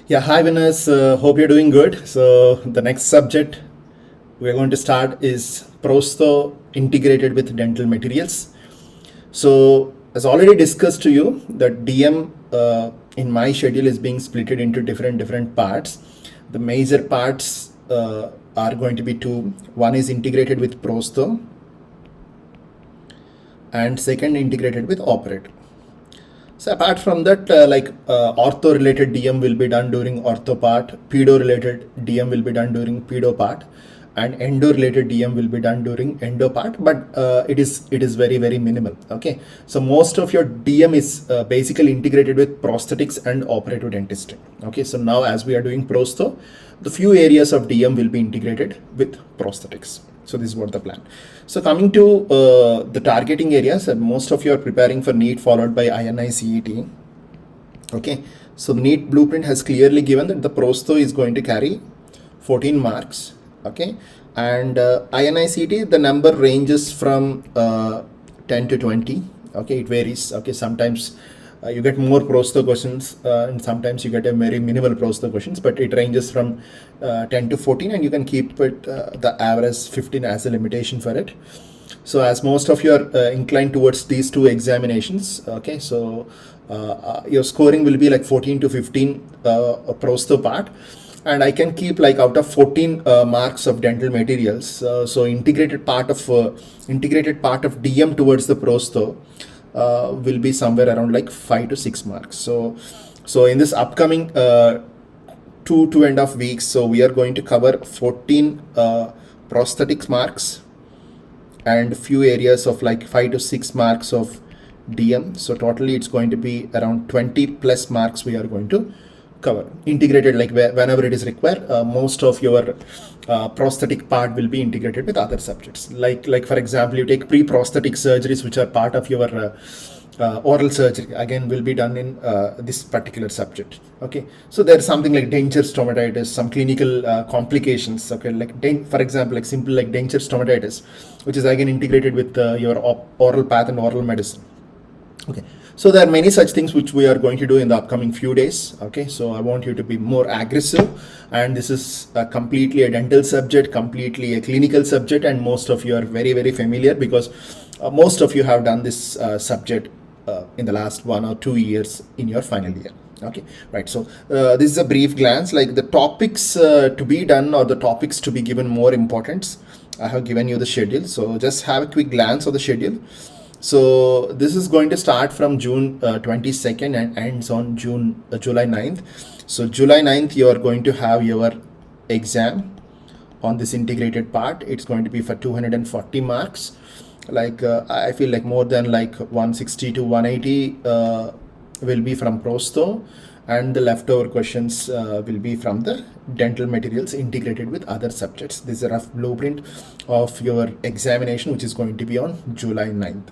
Yeah, hi winners. Hope you're doing good. So the next subject we're going to start is Prostho integrated with dental materials. So as already discussed to you, that DM in my schedule is being splitted into different parts. The major parts are going to be two. One is integrated with Prostho, and second integrated with operator. So apart from that, ortho related DM will be done during ortho part, pedo related DM will be done during pedo part, and endo related DM will be done during endo part, but it is very minimal. Okay, so most of your DM is basically integrated with prosthetics and operative dentistry. Okay, so now as we are doing prostho, the few areas of DM will be integrated with prosthetics. So this is what the plan. So coming to the targeting areas, most of you are preparing for NEET followed by INICET. Okay, so NEET blueprint has clearly given that the Prostho is going to carry 14 marks. Okay, and INICET, the number ranges from 10 to 20. Okay, it varies. Okay, sometimes you get more Prostho questions and sometimes you get a very minimal Prostho questions, but it ranges from 10 to 14, and you can keep it the average 15 as a limitation for it. So as most of you are inclined towards these two examinations, okay, so your scoring will be like 14 to 15 Prostho part, and I can keep like out of 14 marks of dental materials. So integrated part of DM towards the Prostho will be somewhere around like 5 to 6 marks. So in this upcoming 2.5 weeks, so we are going to cover 14 prosthetics marks and few areas of like 5 to 6 marks of DM. So totally it's going to be around 20 plus marks we are going to cover. Integrated, like whenever it is required, most of your prosthetic part will be integrated with other subjects. Like for example, you take pre-prosthetic surgeries which are part of your oral surgery, again will be done in this particular subject. Okay, so there's something like denture stomatitis, some clinical complications. Okay, like for example, like simple like denture stomatitis, which is again integrated with your oral path and oral medicine. Okay, so there are many such things which we are going to do in the upcoming few days. Okay, so I want you to be more aggressive, and this is completely a dental subject, completely a clinical subject, and most of you are very familiar because most of you have done this subject in the last 1 or 2 years in your final year. Okay, right, so this is a brief glance, like the topics to be done or the topics to be given more importance. I have given you the schedule, so just have a quick glance of the schedule. So this is going to start from June 22nd and ends on July 9th. So July 9th, you are going to have your exam on this integrated part. It's going to be for 240 marks. Like I feel like more than like 160 to 180 will be from Prostho, and the leftover questions will be from the dental materials integrated with other subjects. This is a rough blueprint of your examination, which is going to be on July 9th.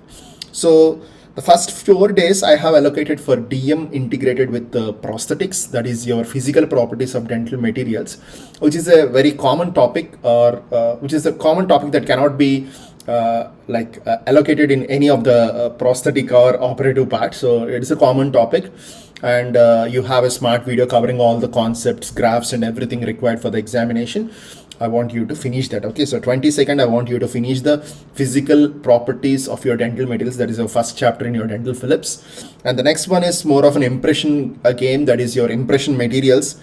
So the first 4 days I have allocated for DM integrated with the prosthetics, that is your physical properties of dental materials, which is a very common topic, or which is a common topic that cannot be allocated in any of the prosthetic or operative parts. So it is a common topic, and you have a smart video covering all the concepts, graphs and everything required for the examination. I want you to finish that. Okay, so 22nd I want you to finish the physical properties of your dental materials. That is your first chapter in your dental Phillips, and the next one is more of an impression game, that is your impression materials.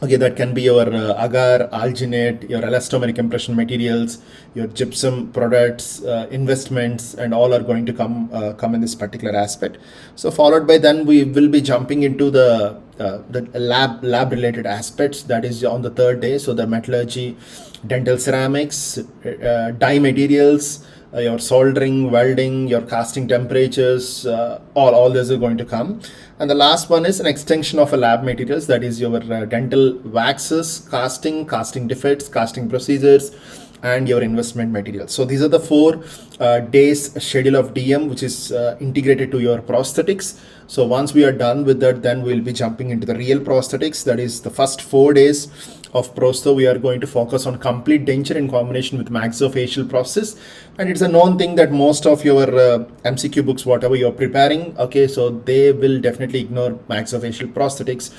Okay, that can be your agar, alginate, your elastomeric impression materials, your gypsum products, investments, and all are going to come in this particular aspect. So followed by then we will be jumping into the lab related aspects, that is on the 3rd day. So the metallurgy, dental ceramics, dye materials, your soldering, welding, your casting temperatures, all these are going to come. And the last one is an extension of a lab materials, that is your dental waxes, casting defects, casting procedures, and your investment materials. So these are the 4 days schedule of DM, which is integrated to your prosthetics. So once we are done with that, then we'll be jumping into the real prosthetics. That is the first 4 days of Prostho. We are going to focus on complete denture in combination with maxillofacial process. And it's a known thing that most of your MCQ books, whatever you're preparing, okay, so they will definitely ignore maxillofacial prosthetics,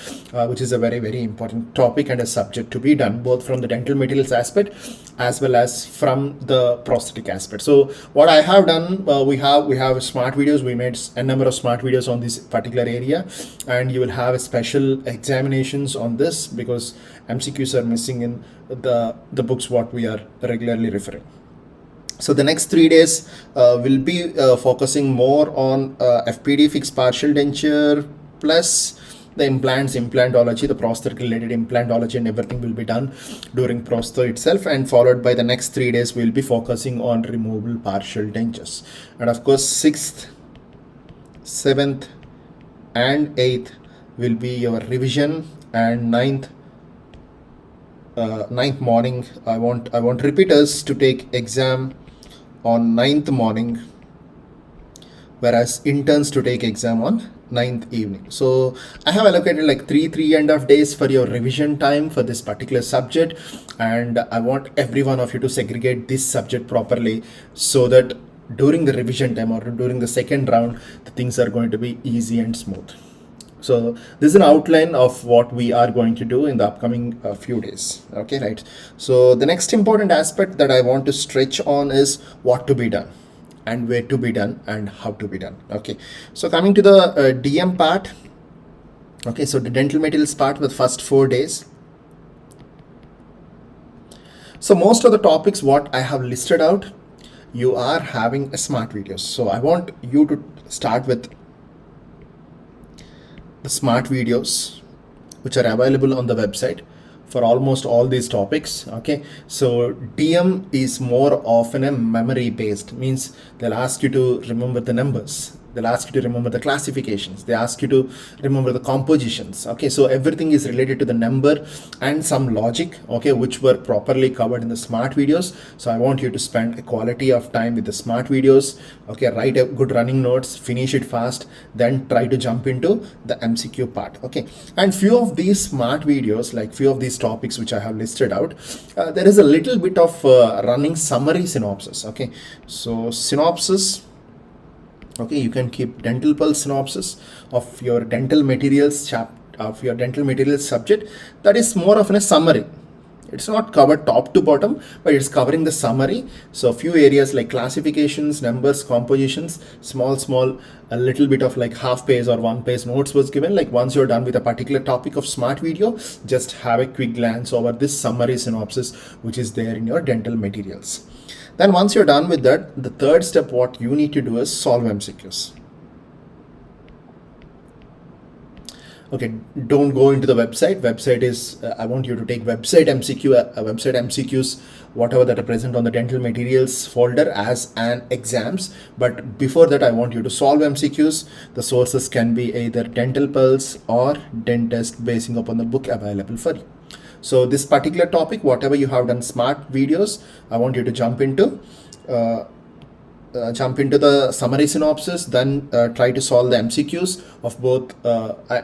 which is a very, very important topic and a subject to be done, both from the dental materials aspect as well as from the prosthetic aspect. So what I have done, we have smart videos. We made a number of smart videos on this particular area, and you will have a special examinations on this because MCQs are missing in the books what we are regularly referring. So the next 3 days will be focusing more on FPD, fixed partial denture, plus the implants, implantology, the prosthetic related implantology, and everything will be done during Prostho itself, and followed by the next 3 days we'll be focusing on removable partial dentures. And of course 6th, 7th and 8th will be your revision, and 9th morning I want repeaters to take exam on 9th morning, whereas interns to take exam on 9th evening. So I have allocated like three and a half days for your revision time for this particular subject, and I want every one of you to segregate this subject properly so that during the revision time or during the second round the things are going to be easy and smooth. So this is an outline of what we are going to do in the upcoming few days. Okay, right. So the next important aspect that I want to stretch on is what to be done and where to be done and how to be done. Okay, so coming to the DM part. Okay, so the dental materials part with first 4 days. So most of the topics what I have listed out, you are having a smart videos. So I want you to start with the smart videos which are available on the website for almost all these topics. Okay, so DM is more often a memory based, means they'll ask you to remember the numbers, they'll ask you to remember the classifications, they ask you to remember the compositions. Okay, so everything is related to the number and some logic, okay, which were properly covered in the smart videos. So I want you to spend a quality of time with the smart videos. Okay, write a good running notes, finish it fast, then try to jump into the MCQ part. Okay, and few of these smart videos, like few of these topics which I have listed out, there is a little bit of running summary synopsis. Okay, so synopsis, okay, you can keep dental pulse synopsis of your dental materials of your dental materials subject. That is more of a summary. It's not covered top to bottom, but it's covering the summary. So a few areas like classifications, numbers, compositions, small, a little bit of like half page or 1 page notes was given. Like once you're done with a particular topic of smart video, just have a quick glance over this summary synopsis, which is there in your dental materials. Then once you're done with that, the third step, what you need to do is solve MCQs. Okay, don't go into the website. Website is, I want you to take website MCQs, whatever that are present on the dental materials folder as an exams. But before that, I want you to solve MCQs. The sources can be either Dental Pulse or Dentist, basing upon the book available for you. So this particular topic, whatever you have done smart videos, I want you to jump into the summary synopsis, then try to solve the MCQs of both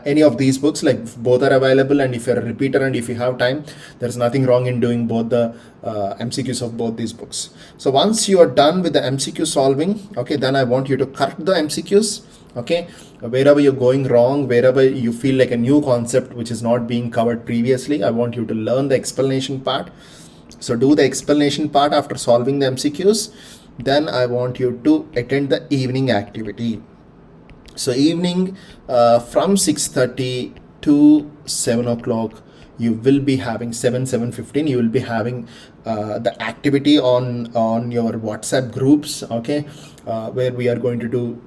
any of these books. Like both are available, and if you're a repeater and if you have time, there's nothing wrong in doing both the MCQs of both these books. So once you are done with the MCQ solving, okay, then I want you to correct the MCQs. Okay, wherever you're going wrong, wherever you feel like a new concept which is not being covered previously, I want you to learn the explanation part. So do the explanation part after solving the MCQs. Then I want you to attend the evening activity. So evening from 6:30 to 7 o'clock, you will be having 7:15. You will be having the activity on your WhatsApp groups. Okay, where we are going to do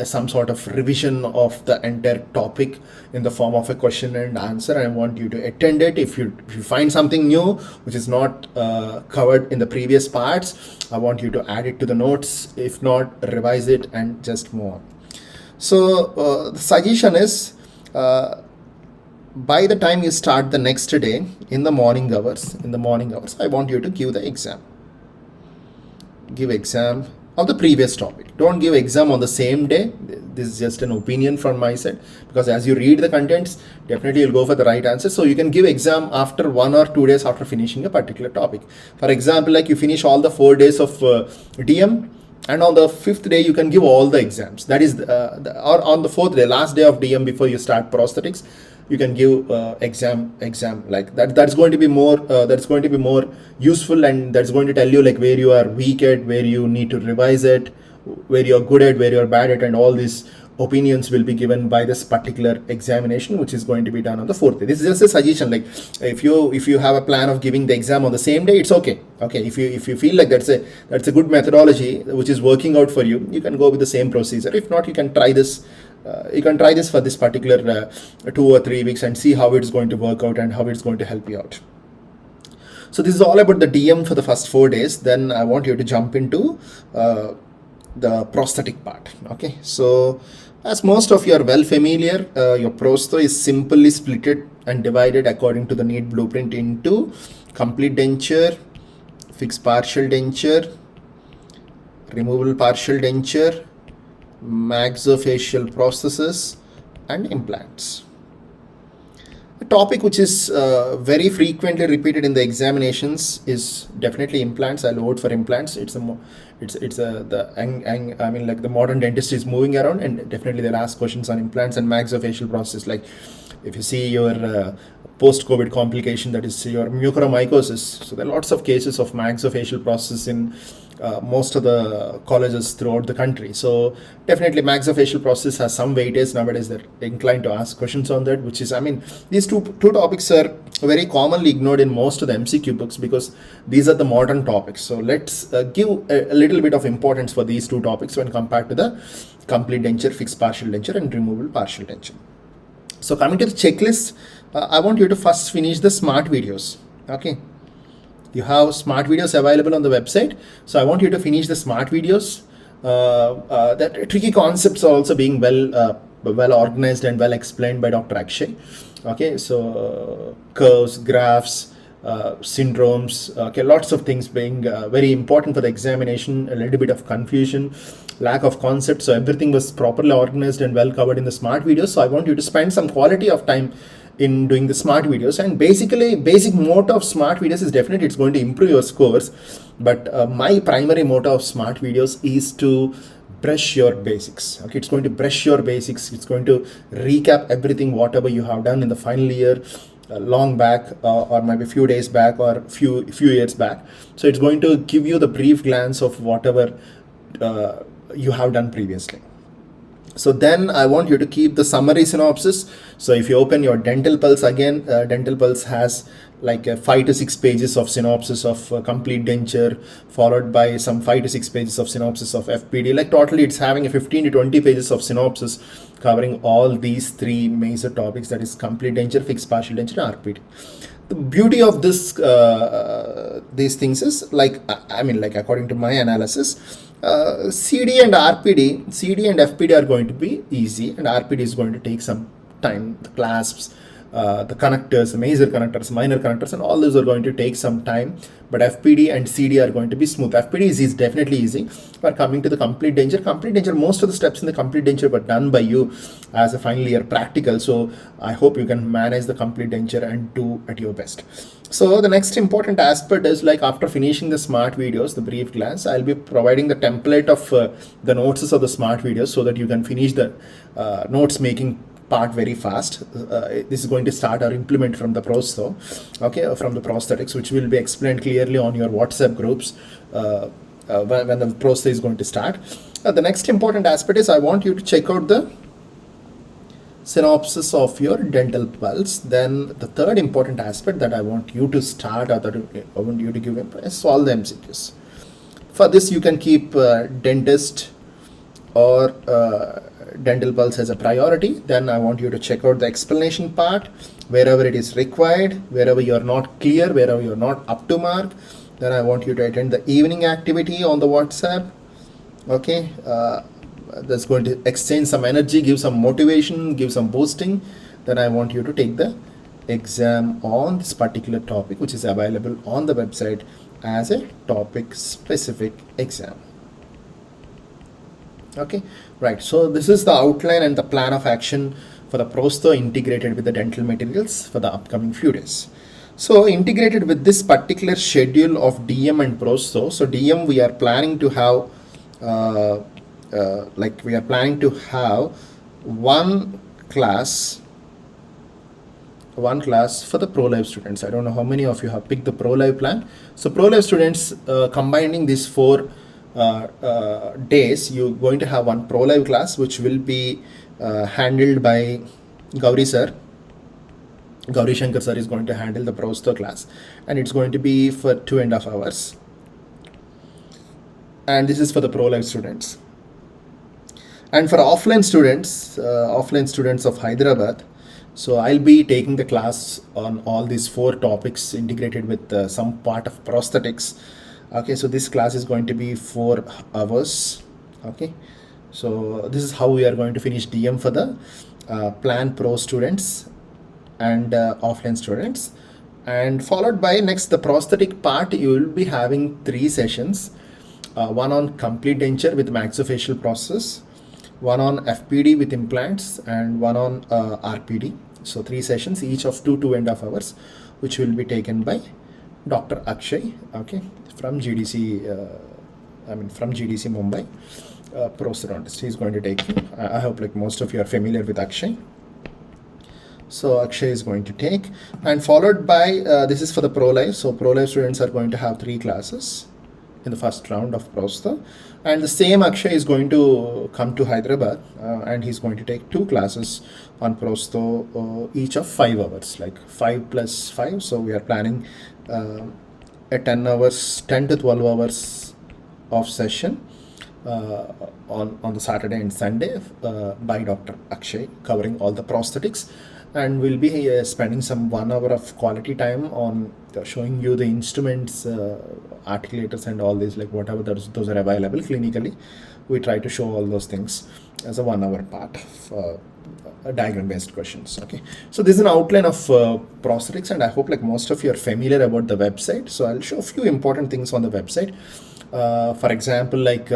some sort of revision of the entire topic in the form of a question and answer. I want you to attend it. If you find something new which is not covered in the previous parts, I want you to add it to the notes. If not, revise it and just move on. So the suggestion is, by the time you start the next day in the morning hours, I want you to give the exam. Give exam of the previous topic. Don't give exam on the same day. This is just an opinion from my side, because as you read the contents, definitely you'll go for the right answer. So you can give exam after 1 or 2 days after finishing a particular topic. For example, like you finish all the 4 days of DM, and on the 5th day you can give all the exams. That is or on the 4th day, last day of DM before you start prosthetics, you can give exam like that. That's going to be more useful, and that's going to tell you like where you are weak at, where you need to revise it, where you're good at, where you're bad at, and all these opinions will be given by this particular examination, which is going to be done on the 4th day. This is just a suggestion. Like if you have a plan of giving the exam on the same day, it's okay. If you feel like that's a good methodology which is working out for you, you can go with the same procedure. If not, you can try this. For this particular 2 or 3 weeks and see how it's going to work out and how it's going to help you out. So this is all about the DM for the first 4 days. Then I want you to jump into the prosthetic part. Okay, so as most of you are well familiar, your prostho is simply splitted and divided according to the NEET blueprint into complete denture, fixed partial denture, removable partial denture, maxillofacial prosthesis, and implants. A topic which is very frequently repeated in the examinations is definitely implants. I'll vote for implants. The modern dentistry is moving around, and definitely they'll ask questions on implants and maxillofacial prosthesis. Like if you see your post-COVID complication, that is your mucormycosis. So there are lots of cases of maxillofacial prosthesis in most of the colleges throughout the country. So definitely maxillofacial prosthesis has some weightage. Nowadays they're inclined to ask questions on that, which is, these two topics are very commonly ignored in most of the MCQ books because these are the modern topics. So let's give a little bit of importance for these two topics when compared to the complete denture, fixed partial denture, and removable partial denture. So coming to the checklist, I want you to first finish the smart videos. Okay, you have smart videos available on the website, so I want you to finish the smart videos. That tricky concepts are also being well organized and well explained by Dr. Akshay. Okay, so curves, graphs, syndromes, okay, lots of things being very important for the examination. A little bit of confusion, lack of concept, so everything was properly organized and well covered in the smart videos. So I want you to spend some quality of time in doing the smart videos. And basically, basic motto of smart videos is definitely it's going to improve your scores, but my primary motto of smart videos is to brush your basics. Okay, it's going to brush your basics. It's going to recap everything whatever you have done in the final year, long back, or maybe few days back, or few years back. So it's going to give you the brief glance of whatever you have done previously. So then I want you to keep the summary synopsis. So if you open your Dental Pulse again, Dental Pulse has like 5 to 6 pages of synopsis of complete denture, followed by some 5 to 6 pages of synopsis of FPD. Like totally it's having a 15 to 20 pages of synopsis covering all these 3 major topics, that is complete denture, fixed partial denture, and RPD. The beauty of this these things is like according to my analysis, CD and FPD are going to be easy, and RPD is going to take some time. The clasps, the connectors, the major connectors, minor connectors, and all those are going to take some time. But FPD and CD are going to be smooth. FPD is definitely easy. But coming to the complete denture, most of the steps in the complete denture were done by you as a final year practical. So I hope you can manage the complete denture and do at your best. So the next important aspect is like after finishing the smart videos, the brief glance, I'll be providing the template of the notes of the smart videos so that you can finish the notes making part very fast. This is going to start or implement from the Prostho, okay, from the Prosthetics, which will be explained clearly on your WhatsApp groups when the Prostho is going to start. The next important aspect is I want you to check out the synopsis of your Dental Pulse. Then the third important aspect that I want you to start, or that I want you to give is solve the MCQs. For this you can keep dentist or Dental Pulse as a priority. Then I want you to check out the explanation part wherever it is required, wherever you are not clear, wherever you are not up to mark. Then I want you to attend the evening activity on the WhatsApp. Okay, that's going to exchange some energy, give some motivation, give some boosting. Then I want you to take the exam on this particular topic, which is available on the website as a topic specific exam. Okay, right. So this is the outline and the plan of action for the Prostho integrated with the dental materials for the upcoming few days. So integrated with this particular schedule of DM and Prostho. So DM we are planning to have, we are planning to have one class for the pro-life students. I don't know how many of you have picked the pro-life plan. So pro-life students, combining these 4 days, you're going to have one pro-life class which will be handled by Gauri sir. Gauri Shankar sir is going to handle the Prostho class, and it's going to be for 2.5 hours. And this is for the pro-life students. And for offline students of Hyderabad, so I'll be taking the class on all these 4 topics integrated with some part of prosthetics. Okay, so this class is going to be 4 hours. Okay, so this is how we are going to finish DM for the Plan Pro students and offline students. And followed by next the prosthetic part, you will be having 3 sessions. One on complete denture with maxillofacial process, one on FPD with implants, and one on RPD. So 3 sessions, each of 2.5 hours, which will be taken by Dr. Akshay, okay, from GDC, from GDC Mumbai, Prosthodontist. He is going to take you. I hope like most of you are familiar with Akshay. So Akshay is going to take, and followed by, this is for the pro-life. So pro-life students are going to have 3 classes in the first round of Prostho, and the same Akshay is going to come to Hyderabad, and he's going to take 2 classes on Prostho, each of 5 hours, like 5 plus 5. So we are planning a 10 to 12 hours of session on the Saturday and Sunday by Dr. Akshay, covering all the prosthetics. And we'll be spending some 1 hour of quality time on showing you the instruments, articulators and all these, like whatever those are available clinically. We try to show all those things as a 1 hour part of diagram based questions. Okay, so this is an outline of prosthetics, and I hope like most of you are familiar about the website. So I'll show a few important things on the website. For example, like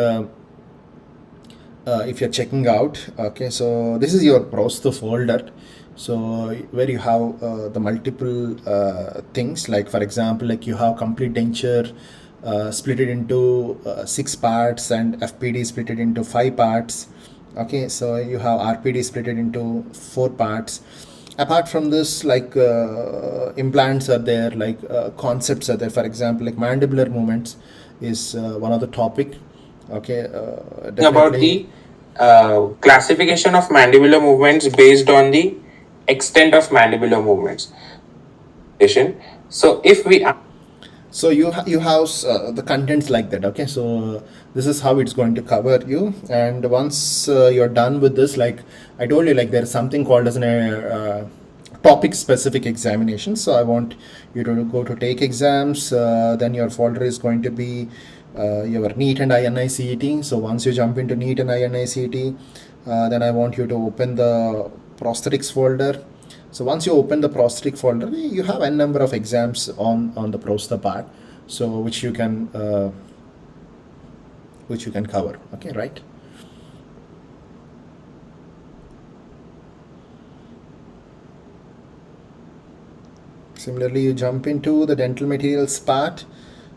if you're checking out, okay, so this is your Prostho folder. So where you have the multiple things, like for example, like you have complete denture split it into 6 parts, and FPD split it into 5 parts. Okay, so you have RPD split it into 4 parts. Apart from this, like implants are there, like concepts are there. For example, like mandibular movements is one of the topic. Okay, About the classification of mandibular movements based on the extent of mandibular movements. So if we so you have the contents like that. Okay, so this is how it's going to cover you. And once you're done with this, like I told you, like there's something called as an topic specific examination. So I want you to go to take exams. Then your folder is going to be your NEET and INICET. So once you jump into NEET and INICET, then I want you to open the prosthetics folder. So once you open the prosthetic folder, you have a number of exams on the Prostho part, so which you can cover. Okay, right? Similarly, you jump into the dental materials part.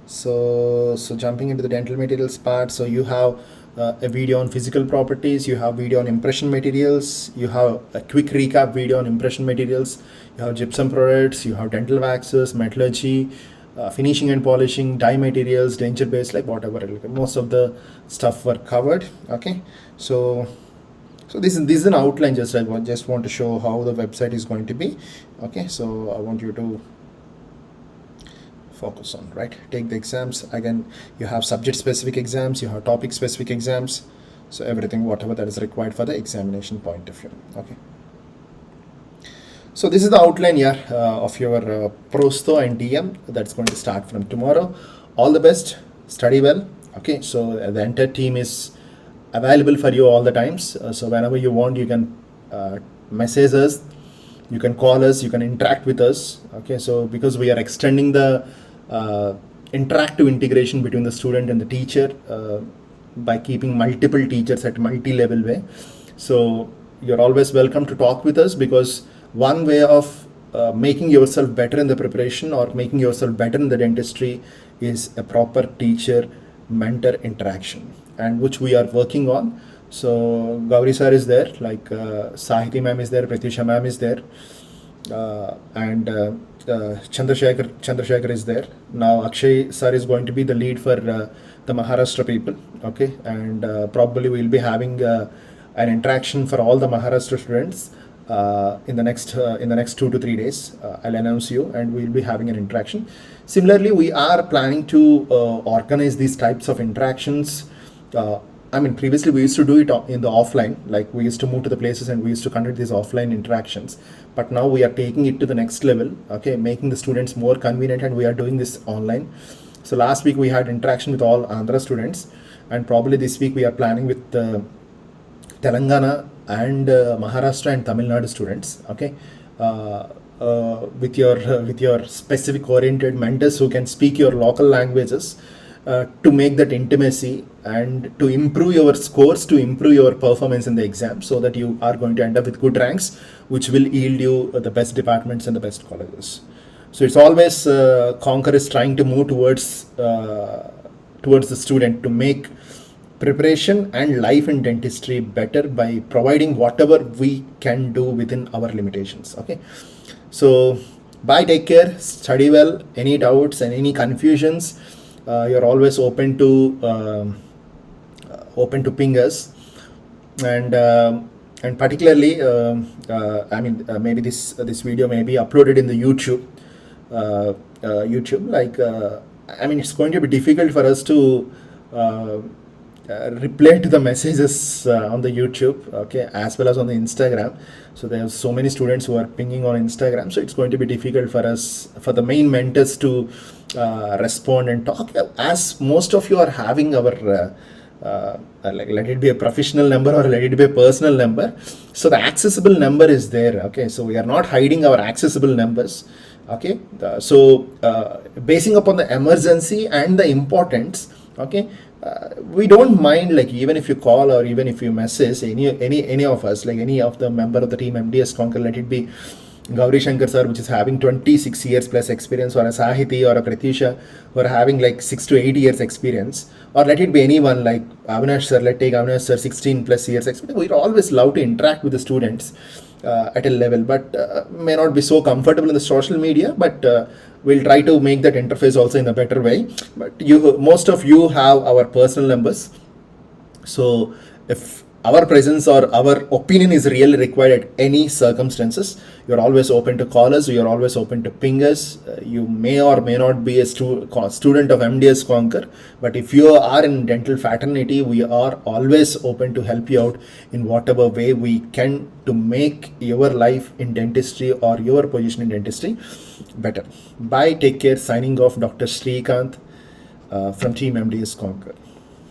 So jumping into the dental materials part, so you have a video on physical properties, you have video on impression materials, you have a quick recap video on impression materials, you have gypsum products, you have dental waxes, metallurgy, finishing and polishing, dye materials, denture base, like whatever, like most of the stuff were covered. Okay, so this is an outline. Just I just want to show how the website is going to be. Okay, so I want you to focus on, right? Take the exams. Again, you have subject specific exams, you have topic specific exams, so everything whatever that is required for the examination point of view. Okay, so this is the outline here of your Prostho and DM that's going to start from tomorrow. All the best, study well. Okay, so the entire team is available for you all the times, so whenever you want, you can message us, you can call us, you can interact with us. Okay, so because we are extending the interactive integration between the student and the teacher, by keeping multiple teachers at multi-level way. So you're always welcome to talk with us, because one way of making yourself better in the preparation or making yourself better in the dentistry is a proper teacher mentor interaction, and which we are working on. So Gauri sir is there, like Sahiti ma'am is there, Pratyusha ma'am is there, and Chandrasekhar is there. Now Akshay sir is going to be the lead for the Maharashtra people, okay, and probably we'll be having an interaction for all the Maharashtra students in the next 2 to 3 days. I'll announce you, and we'll be having an interaction. Similarly, we are planning to organize these types of interactions. I mean, previously we used to do it in the offline, like we used to move to the places and we used to conduct these offline interactions. But now we are taking it to the next level, okay, making the students more convenient, and we are doing this online. So last week we had interaction with all Andhra students, and probably this week we are planning with Telangana and Maharashtra and Tamil Nadu students, okay, with your specific oriented mentors who can speak your local languages, to make that intimacy and to improve your scores, to improve your performance in the exam, so that you are going to end up with good ranks, which will yield you the best departments and the best colleges. So it's always Conquer is trying to move towards the student to make preparation and life in dentistry better by providing whatever we can do within our limitations. Okay, so bye, take care, study well. Any doubts and any confusions, you're always open to ping us, and particularly I mean, maybe this video may be uploaded in the YouTube. Like I mean, it's going to be difficult for us to reply to the messages on the YouTube, okay, as well as on the Instagram. So there are so many students who are pinging on Instagram, so it's going to be difficult for us, for the main mentors, to respond and talk, as most of you are having our like, let it be a professional number or let it be a personal number. So the accessible number is there, okay, so we are not hiding our accessible numbers, okay. So basing upon the emergency and the importance, okay, we don't mind, like, even if you call or even if you message any of us, like any of the member of the team MDSconquer, let it be Gauri Shankar sir, which is having 26 years plus experience, or a Sahiti or a Pratyusha who are having like 6 to 8 years experience, or let it be anyone like Avinash sir, let's take Avinash sir, 16 plus years experience. We always love to interact with the students at a level, but may not be so comfortable in the social media, but we'll try to make that interface also in a better way. But most of you have our personal numbers, so if our presence or our opinion is really required at any circumstances, you're always open to call us, you're always open to ping us. You may or may not be a student of Mdsconquer, but if you are in dental fraternity, we are always open to help you out in whatever way we can to make your life in dentistry or your position in dentistry better. Bye, take care, signing off, Dr. Srikanth from Team Mdsconquer.